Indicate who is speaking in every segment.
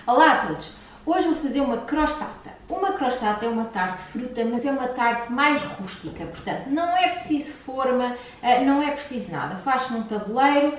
Speaker 1: Olá a todos! Hoje vou fazer uma crostata. Uma crostata é uma tarte de fruta, mas é uma tarte mais rústica, portanto não é preciso forma, não é preciso nada. Faz-se num tabuleiro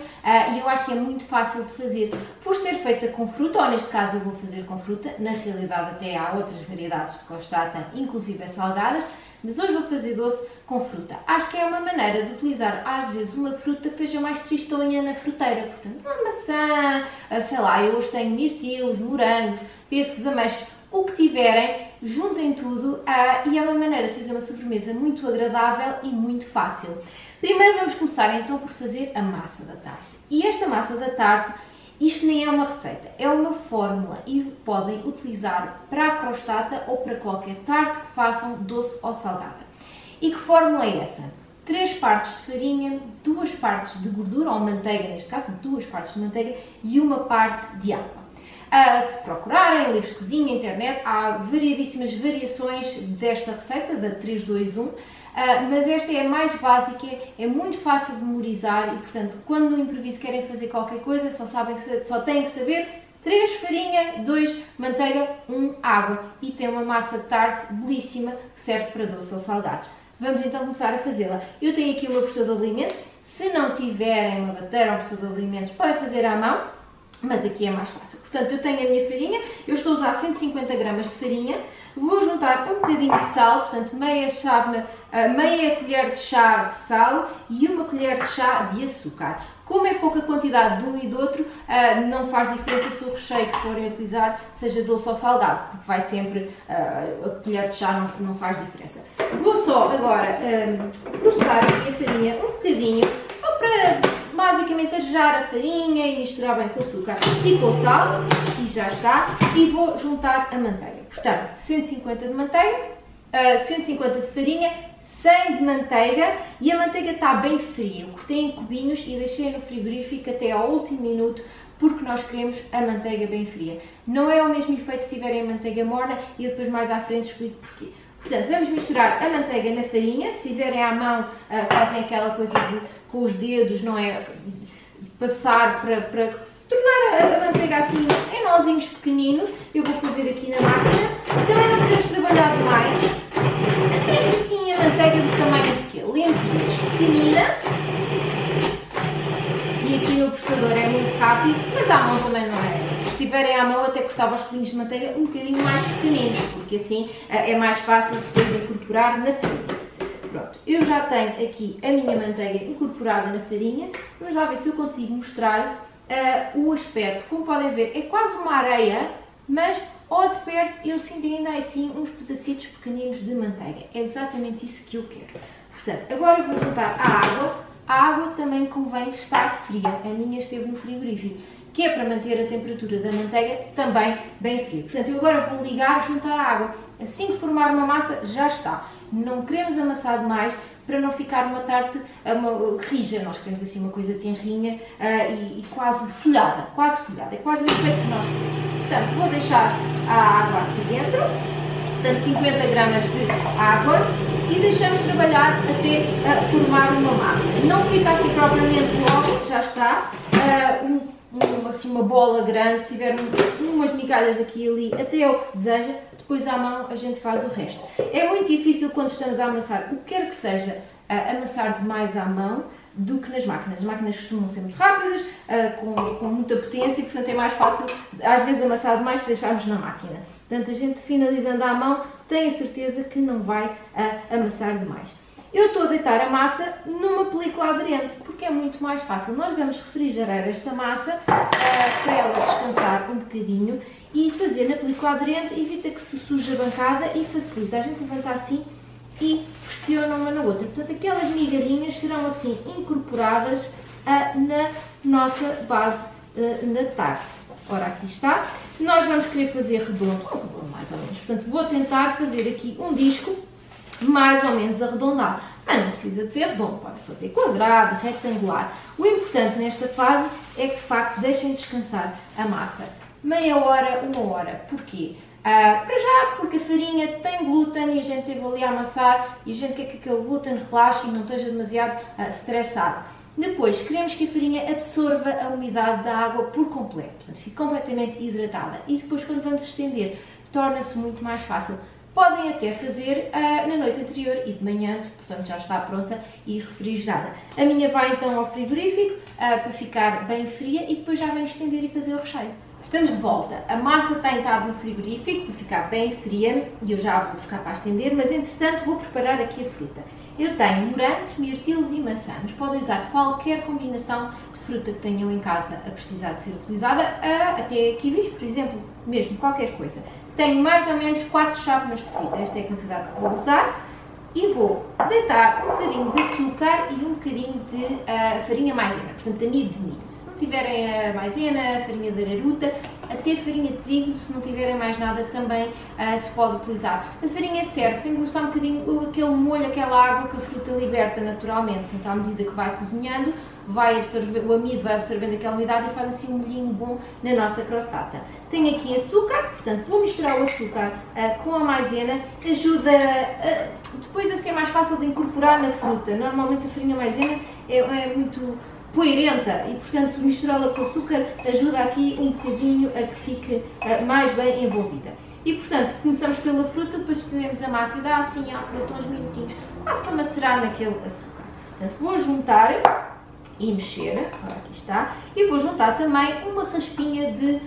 Speaker 1: e eu acho que é muito fácil de fazer. Por ser feita com fruta, ou neste caso eu vou fazer com fruta, na realidade até há outras variedades de crostata, inclusive salgadas, mas hoje vou fazer doce com fruta. Acho que é uma maneira de utilizar às vezes uma fruta que esteja mais tristonha na fruteira, portanto uma maçã, sei lá, eu hoje tenho mirtilos, morangos, pêssegos, ameixos, o que tiverem, juntem tudo e é uma maneira de fazer uma sobremesa muito agradável e muito fácil. Primeiro vamos começar então por fazer a massa da tarte. E esta massa da tarte, isto nem é uma receita, é uma fórmula e podem utilizar para a crostata ou para qualquer tarte que façam doce ou salgada. E que fórmula é essa? 3 partes de farinha, 2 partes de gordura ou manteiga, neste caso 2 partes de manteiga e 1 parte de água. Se procurarem livros de cozinha, internet, há variedíssimas variações desta receita, da 3-2-1, mas esta é a mais básica, é muito fácil de memorizar e, portanto, quando no improviso querem fazer qualquer coisa, só têm que saber 3 farinha, 2 manteiga, 1 água e tem uma massa de tarte belíssima que serve para doce ou salgados. Vamos então começar a fazê-la. Eu tenho aqui o meu processador de alimentos, se não tiverem uma batedeira ou um processador de alimentos, podem fazer à mão, mas aqui é mais fácil. Portanto, eu tenho a minha farinha, eu estou a usar 150 gramas de farinha, vou juntar um bocadinho de sal, portanto meia colher de chá de sal e 1 colher de chá de açúcar. Como é pouca quantidade de um e do outro, não faz diferença se o recheio que forem utilizar seja doce ou salgado, porque vai sempre, a colher de chá não faz diferença. Vou só agora processar aqui a farinha um bocadinho, só para basicamente arejar a farinha e misturar bem com o açúcar e com o sal, e já está, e vou juntar a manteiga. Portanto, 150 de manteiga, 150 de farinha, 100 de manteiga, e a manteiga está bem fria. Eu cortei em cubinhos e deixei no frigorífico até ao último minuto, porque nós queremos a manteiga bem fria. Não é o mesmo efeito se tiverem a manteiga morna, e eu depois mais à frente explico porquê. Portanto, vamos misturar a manteiga na farinha. Se fizerem à mão, fazem aquela coisa com os dedos, não é? Passar para tornar a manteiga assim em nozinhos pequeninos. Eu vou fazer aqui na máquina. Também não queremos trabalhar demais. Temos assim a manteiga do tamanho de quê? Lentilhas pequenina. E aqui no processador é muito rápido, mas à mão também não é. Se tiverem à mão, até cortava os cubinhos de manteiga um bocadinho mais pequeninos, porque assim é mais fácil depois de incorporar na farinha. Pronto, eu já tenho aqui a minha manteiga incorporada na farinha. Vamos lá ver se eu consigo mostrar o aspecto. Como podem ver, é quase uma areia, mas ao de perto eu sinto ainda assim uns pedacitos pequeninos de manteiga. É exatamente isso que eu quero. Portanto, agora eu vou juntar a água. A água também convém estar fria. A minha esteve no frigorífico, que é para manter a temperatura da manteiga também bem fria. Portanto, eu agora vou ligar, juntar a água. Assim que formar uma massa, já está. Não queremos amassar demais para não ficar uma tarte rija. Nós queremos assim uma coisa tenrinha e quase folhada. É quase o efeito que nós queremos. Portanto, vou deixar a água aqui dentro. Portanto, 50 gramas de água. E deixamos trabalhar até formar uma massa. Não fica assim propriamente logo, já está. Assim uma bola grande, se tiver umas migalhas aqui e ali, até é o que se deseja, depois à mão a gente faz o resto. É muito difícil quando estamos a amassar, o que quer que seja, amassar demais à mão do que nas máquinas. As máquinas costumam ser muito rápidas, com muita potência e, portanto, é mais fácil, às vezes, amassar demais se deixarmos na máquina. Portanto, a gente finalizando à mão, tem a certeza que não vai amassar demais. Eu estou a deitar a massa numa película aderente, porque é muito mais fácil. Nós vamos refrigerar esta massa para ela descansar um bocadinho e fazer na película aderente, evita que se suje a bancada e facilita. A gente levanta assim e pressiona uma na outra. Portanto, aquelas migalhinhas serão assim incorporadas na nossa base da tarte. Ora, aqui está. Nós vamos querer fazer redondo mais ou menos. Portanto, vou tentar fazer aqui um disco mais ou menos arredondado. Mas não precisa de ser redondo, pode fazer quadrado, retangular. O importante nesta fase é que, de facto, deixem descansar a massa. Meia hora, 1 hora. Porquê? Para já, porque a farinha tem glúten e a gente esteve ali a amassar e a gente quer que aquele glúten relaxe e não esteja demasiado estressado. Depois, queremos que a farinha absorva a umidade da água por completo, portanto, fique completamente hidratada. E depois, quando vamos estender, torna-se muito mais fácil. Podem até fazer na noite anterior e de manhã, portanto já está pronta e refrigerada. A minha vai então ao frigorífico para ficar bem fria e depois já venho estender e fazer o recheio. Estamos de volta. A massa tem estado no frigorífico para ficar bem fria e eu já a vou buscar para estender, mas entretanto vou preparar aqui a fruta. Eu tenho morangos, mirtilos e maçã, mas podem usar qualquer combinação de fruta que tenham em casa a precisar de ser utilizada, até kiwis, por exemplo, mesmo qualquer coisa. Tenho mais ou menos 4 chávenas de fruta, esta é a quantidade que vou usar, e vou deitar um bocadinho de açúcar e um bocadinho de farinha maisena, portanto amido de milho. Se não tiverem a maisena, a farinha de araruta, até farinha de trigo, se não tiverem mais nada também se pode utilizar. A farinha serve para engrossar um bocadinho aquele molho, aquela água que a fruta liberta naturalmente, portanto à medida que vai cozinhando, o amido vai absorvendo aquela umidade e faz assim um molhinho bom na nossa crostata. Tenho aqui açúcar, portanto vou misturar o açúcar com a maisena, ajuda depois a ser mais fácil de incorporar na fruta. Normalmente a farinha maisena é muito poeirenta e portanto misturá-la com o açúcar ajuda aqui um bocadinho a que fique mais bem envolvida. E portanto começamos pela fruta, depois estendemos a massa e dá assim à fruta uns minutinhos, quase para macerar naquele açúcar. Portanto vou juntar e mexer, ora aqui está, e vou juntar também uma raspinha de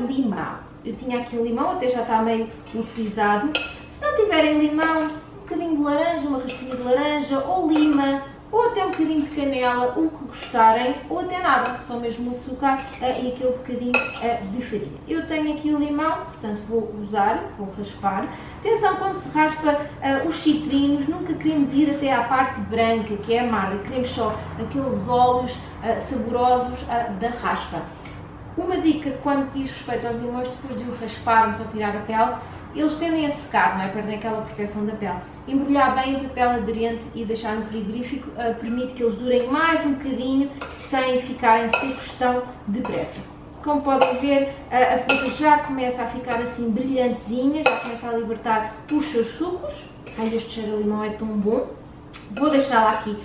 Speaker 1: limão. Eu tinha aqui um limão, até já está meio utilizado. Se não tiverem limão, um bocadinho de laranja, uma raspinha de laranja, ou lima, ou até um bocadinho de canela, o que gostarem, ou até nada, só mesmo açúcar e aquele bocadinho de farinha. Eu tenho aqui o limão, portanto vou usar, vou raspar. Atenção, quando se raspa os citrinos, nunca queremos ir até à parte branca, que é amarga, queremos só aqueles óleos saborosos da raspa. Uma dica quando diz respeito aos limões, depois de o rasparmos ou tirar a pele, eles tendem a secar, não é? Perdem aquela proteção da pele. Embrulhar bem o papel aderente e deixar no frigorífico permite que eles durem mais um bocadinho sem ficarem secos tão depressa. Como podem ver, a fruta já começa a ficar assim brilhantezinha, já começa a libertar os seus sucos. Ai, este cheiro a limão é tão bom. Vou deixá-la aqui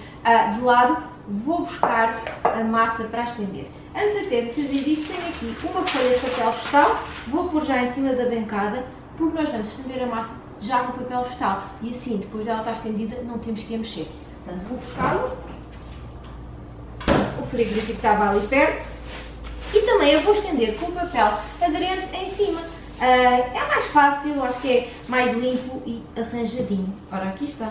Speaker 1: de lado, vou buscar a massa para estender. Antes até de fazer isso, tenho aqui uma folha de papel vegetal, vou pôr já em cima da bancada, porque nós vamos estender a massa já com papel vegetal e assim, depois dela estar estendida, não temos que a mexer. Portanto, vou buscá-lo, o frigorífico estava ali perto, e também eu vou estender com o papel aderente em cima. É mais fácil, acho que é mais limpo e arranjadinho. Ora, aqui está.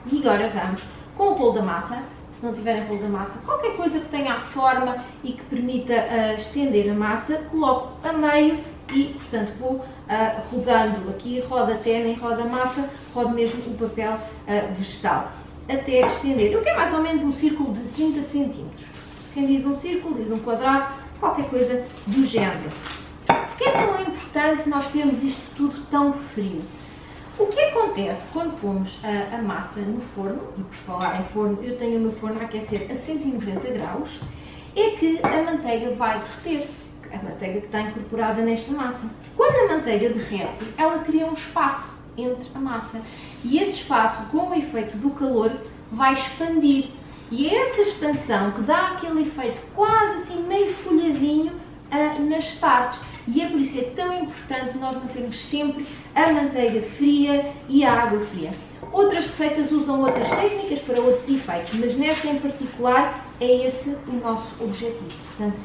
Speaker 1: E agora vamos com o rolo da massa. Se não tiverem rolo da massa, qualquer coisa que tenha a forma e que permita estender a massa, coloco a meio e, portanto, vou rodando aqui, roda até, nem roda a massa, rodo mesmo o papel vegetal, até estender. Eu quero mais ou menos um círculo de 30 cm. Quem diz um círculo, diz um quadrado, qualquer coisa do género. Porquê é tão importante nós termos isto tudo tão frio? O que acontece quando pomos a massa no forno, e por falar em forno, eu tenho o meu forno a aquecer a 190 graus, é que a manteiga vai derreter, a manteiga que está incorporada nesta massa. Quando a manteiga derrete, ela cria um espaço entre a massa e esse espaço, com o efeito do calor, vai expandir. E é essa expansão que dá aquele efeito quase assim meio folhadinho nas tartes. E é por isso que é tão importante nós mantermos sempre a manteiga fria e a água fria. Outras receitas usam outras técnicas para outros efeitos, mas nesta em particular é esse o nosso objetivo. Portanto,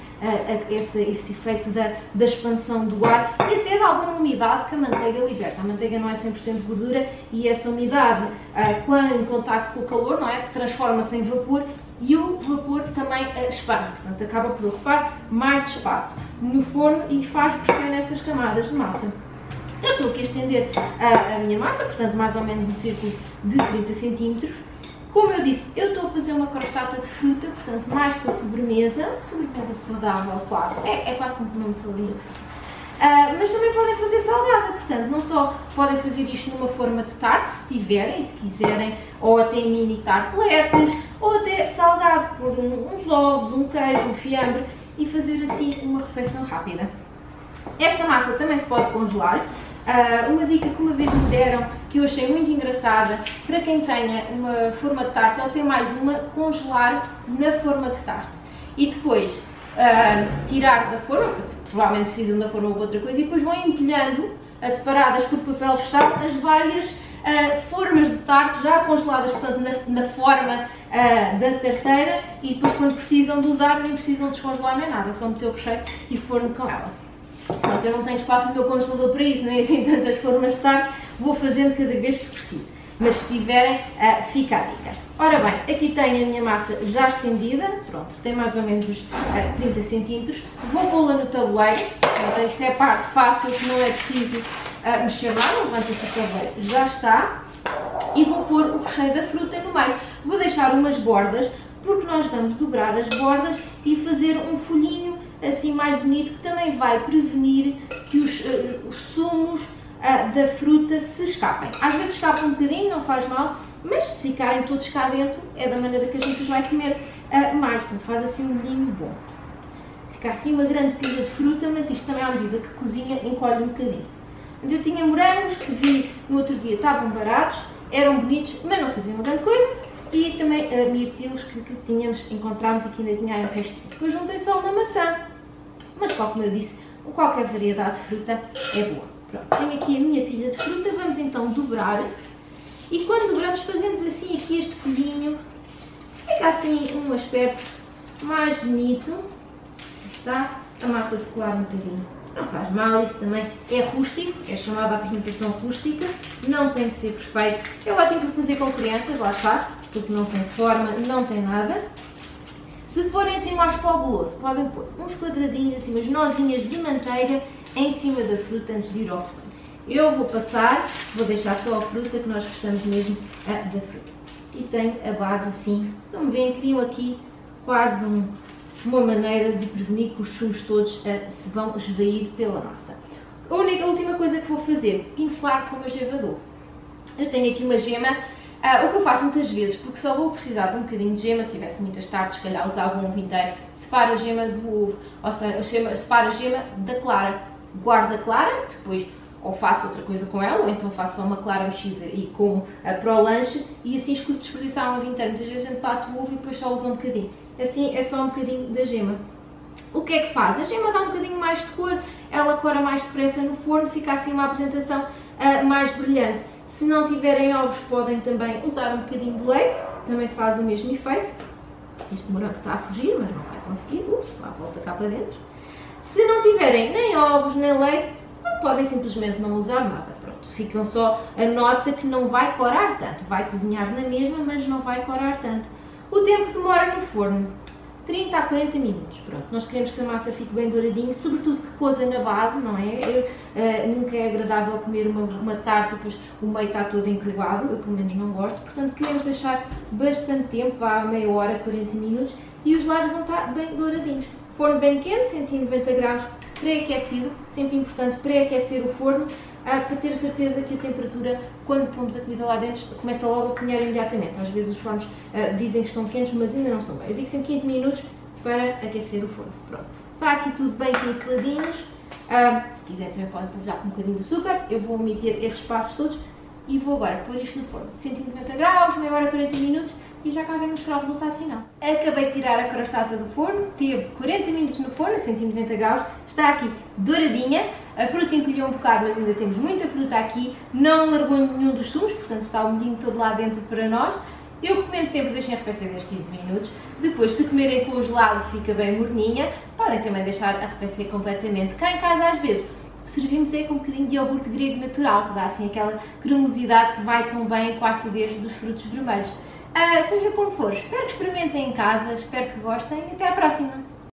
Speaker 1: esse efeito da expansão do ar e até de alguma umidade que a manteiga liberta. A manteiga não é 100% gordura e essa umidade, quando em contacto com o calor, não é, transforma-se em vapor e o vapor também expande. Portanto, acaba por ocupar mais espaço no forno e faz pressão nessas camadas de massa. Eu estou aqui a estender a minha massa, portanto mais ou menos um círculo de 30 cm. Como eu disse, eu estou a fazer uma crostata de fruta, portanto mais para sobremesa saudável quase, é quase como comer uma saladinha de fruta. Mas também podem fazer salgada, portanto não só podem fazer isto numa forma de tarte, se tiverem, se quiserem, ou até em mini tarteletes, ou até salgado por uns ovos, um queijo, um fiambre e fazer assim uma refeição rápida. Esta massa também se pode congelar. Uma dica que uma vez me deram, que eu achei muito engraçada, para quem tenha uma forma de tarte, ou tem mais uma, congelar na forma de tarte. E depois tirar da forma, porque provavelmente precisam da forma ou outra coisa, e depois vão empilhando, separadas por papel vegetal, as várias formas de tarte já congeladas, portanto na forma da tarteira, e depois quando precisam de usar nem precisam descongelar nem nada, só meter o recheio e forno com ela. Pronto, eu não tenho espaço no meu congelador para isso, nem assim tantas formas de tarte, vou fazendo cada vez que preciso. Mas se tiverem, fica a dica. Ora bem, aqui tenho a minha massa já estendida, pronto, tem mais ou menos uns 30 cm. Vou pô-la no tabuleiro, pronto, isto é a parte fácil, que não é preciso mexer lá, levanta-se o tabuleiro, já está. E vou pôr o recheio da fruta no meio. Vou deixar umas bordas, porque nós vamos dobrar as bordas e fazer um folhinho assim mais bonito, que também vai prevenir que os sumos da fruta se escapem. Às vezes escapam um bocadinho, não faz mal, mas se ficarem todos cá dentro, é da maneira que a gente os vai comer mais. Portanto, faz assim um molhinho bom. Fica assim uma grande pilha de fruta, mas isto também à medida que cozinha encolhe um bocadinho. Eu tinha morangos que vi no outro dia, estavam baratos, eram bonitos, mas não sabiam uma grande coisa. E também mirtilos que encontrámos aqui, ainda tinha aí um restinho. Depois juntei só uma maçã, mas como eu disse, qualquer variedade de fruta é boa. Pronto, tenho aqui a minha pilha de fruta, vamos então dobrar. E quando dobramos fazemos assim aqui este folhinho, fica assim um aspecto mais bonito. Está, a massa se colar um bocadinho, não faz mal, isto também é rústico, é chamada apresentação rústica, não tem que ser perfeito. É ótimo para fazer com crianças, lá está, porque não tem forma, não tem nada. Se forem assim mais para o goloso, podem pôr uns quadradinhos, assim, umas nozinhas de manteiga em cima da fruta antes de ir ao forno. Eu vou passar, vou deixar só a fruta, que nós gostamos mesmo da fruta. E tenho a base assim, então veem, criam aqui quase uma maneira de prevenir que os sumos todos se vão esvair pela massa. A última coisa que vou fazer, pincelar com uma gema de ovo. Eu tenho aqui uma gema, o que eu faço muitas vezes, porque só vou precisar de um bocadinho de gema, se tivesse muitas tartes, se calhar usava um ovo inteiro, separo a gema do ovo, ou seja, separo a gema da clara, guardo a clara, depois ou faço outra coisa com ela, ou então faço só uma clara mexida e como para o lanche, e assim escuso desperdiçar um ovo inteiro. Muitas vezes a gente bate o ovo e depois só usa um bocadinho. Assim é só um bocadinho da gema. O que é que faz? A gema dá um bocadinho mais de cor, ela cora mais depressa no forno, fica assim uma apresentação mais brilhante. Se não tiverem ovos, podem também usar um bocadinho de leite, também faz o mesmo efeito. Este morango está a fugir, mas não vai conseguir. Ups, lá volta cá para dentro. Se não tiverem nem ovos nem leite, podem simplesmente não usar nada. Pronto, ficam só a nota que não vai corar tanto. Vai cozinhar na mesma, mas não vai corar tanto. O tempo demora no forno 30 a 40 minutos. Pronto, nós queremos que a massa fique bem douradinha, sobretudo que coza na base, não é? Nunca é agradável comer uma tarte e depois o meio está todo encrugado, eu pelo menos não gosto. Portanto, queremos deixar bastante tempo, vá a meia hora, 40 minutos, e os lados vão estar bem douradinhos. Forno bem quente, 190 graus, pré-aquecido, sempre importante pré-aquecer o forno, para ter a certeza que a temperatura, quando pomos a comida lá dentro, começa logo a cozinhar imediatamente. Às vezes os fornos dizem que estão quentes, mas ainda não estão bem. Eu digo sempre 15 minutos para aquecer o forno. Pronto. Está aqui tudo bem pinceladinhos. Se quiser também podem polvilhar com um bocadinho de açúcar. Eu vou omitir esses passos todos e vou agora pôr isto no forno. 190 graus, meia hora, 40 minutos. E já cá venho mostrar o resultado final. Acabei de tirar a crostata do forno, teve 40 minutos no forno, a 190 graus, está aqui douradinha, a fruta encolheu um bocado, mas ainda temos muita fruta aqui, não largou nenhum dos sumos, portanto está o molhinho todo lá dentro para nós. Eu recomendo sempre deixem arrefecer 10, 15 minutos, depois se comerem congelado fica bem morninha, podem também deixar arrefecer completamente. Cá em casa às vezes servimos com um bocadinho de iogurte grego natural, que dá assim aquela cremosidade que vai tão bem com a acidez dos frutos vermelhos. Seja como for, espero que experimentem em casa, espero que gostem e até à próxima!